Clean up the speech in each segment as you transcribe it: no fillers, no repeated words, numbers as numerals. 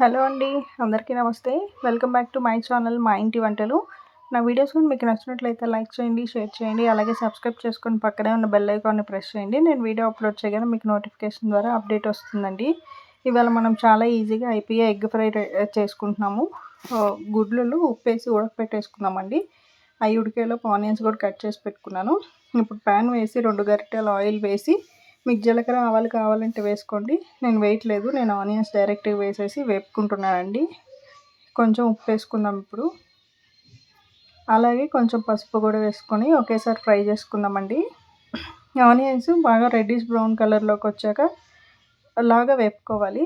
Hello అండి. అందరికీ నమస్తే. Welcome back to my channel మా ఇంటి వంటలు. నా వీడియోస్ మీకు నచ్చినట్లయితే లైక్ చేయండి, షేర్ చేయండి. అలాగే సబ్స్క్రైబ్ చేసుకొని పక్కనే ఉన్న బెల్ ఐకాన్ని ప్రెస్ చేయండి. నేను వీడియో అప్లోడ్ చేయగానే మీకు నోటిఫికేషన్ ద్వారా అప్డేట్ వస్తుందండి. ఇవాళ మనం చాలా ఈజీగా అయిపోయే ఎగ్ ఫ్రై చేసుకుంటున్నాము. గుడ్లలో ఉప్పేసి ఉడకపెట్టేసుకుందామండి. అవి ఉడికేలోపు ఆనియన్స్ కూడా కట్ చేసి పెట్టుకున్నాను. ఇప్పుడు ప్యాన్ వేసి 2 గరిటెల ఆయిల్ వేసి మీకు జీలకర్ర ఆవాలు కావాలంటే వేసుకోండి. నేను వేయట్లేదు. నేను ఆనియన్స్ డైరెక్ట్గా వేసేసి వేపుకుంటున్నానండి. కొంచెం ఉప్పు వేసుకుందాం ఇప్పుడు. అలాగే కొంచెం పసుపు కూడా వేసుకొని ఒకేసారి ఫ్రై చేసుకుందామండి. ఆనియన్స్ బాగా రెడ్డిష్ బ్రౌన్ కలర్లోకి వచ్చాక అలాగా వేపుకోవాలి.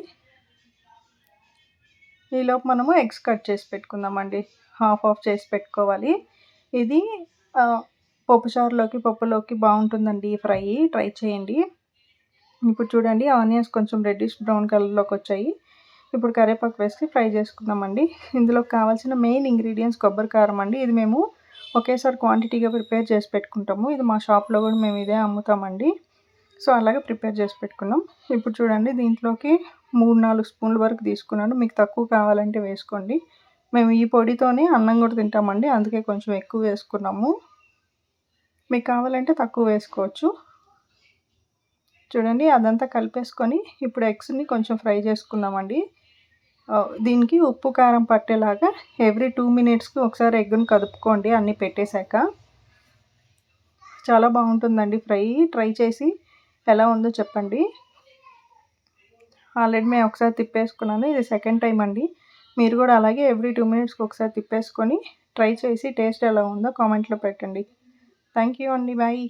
ఈలోపు మనము ఎగ్స్ కట్ చేసి పెట్టుకుందామండి. హాఫ్ చేసి పెట్టుకోవాలి. ఇది పప్పులోకి బాగుంటుందండి ఈ ఫ్రై. ట్రై చేయండి. ఇప్పుడు చూడండి ఆనియన్స్ కొంచెం రెడ్డిష్ బ్రౌన్ కలర్లోకి వచ్చాయి. ఇప్పుడు కరివేపాకు వేసి ఫ్రై చేసుకుందామండి. ఇందులో కావాల్సిన మెయిన్ ఇంగ్రీడియంట్స్ కొబ్బరి కారం అండి. ఇది మేము ఒకేసారి క్వాంటిటీగా ప్రిపేర్ చేసి పెట్టుకుంటాము. ఇది మా షాప్లో కూడా మేము ఇదే అమ్ముతామండి. సో అలాగే ప్రిపేర్ చేసి పెట్టుకున్నాం. ఇప్పుడు చూడండి దీంట్లోకి 3-4 స్పూన్ల వరకు తీసుకున్నాను. మీకు తక్కువ కావాలంటే వేసుకోండి. మేము ఈ పొడితోనే అన్నం కూడా తింటామండి. అందుకే కొంచెం ఎక్కువ వేసుకున్నాము. మీకు కావాలంటే తక్కువ వేసుకోవచ్చు. చూడండి అదంతా కలిపేసుకొని ఇప్పుడు ఎగ్స్ని కొంచెం ఫ్రై చేసుకుందామండి. దీనికి ఉప్పు కారం పట్టేలాగా ఎవ్రీ 2 మినిట్స్కి ఒకసారి ఎగ్గును కదుపుకోండి అన్నీ పెట్టేశాక. చాలా బాగుంటుందండి ఫ్రై. ట్రై చేసి ఎలా ఉందో చెప్పండి. ఆల్రెడీ మేము ఒకసారి తిప్పేసుకున్నాను. ఇది సెకండ్ టైం అండి. మీరు కూడా అలాగే ఎవ్రీ 2 మినిట్స్కి ఒకసారి తిప్పేసుకొని ట్రై చేసి టేస్ట్ ఎలా ఉందో కామెంట్లో పెట్టండి. థ్యాంక్ యూ అండి. బాయ్.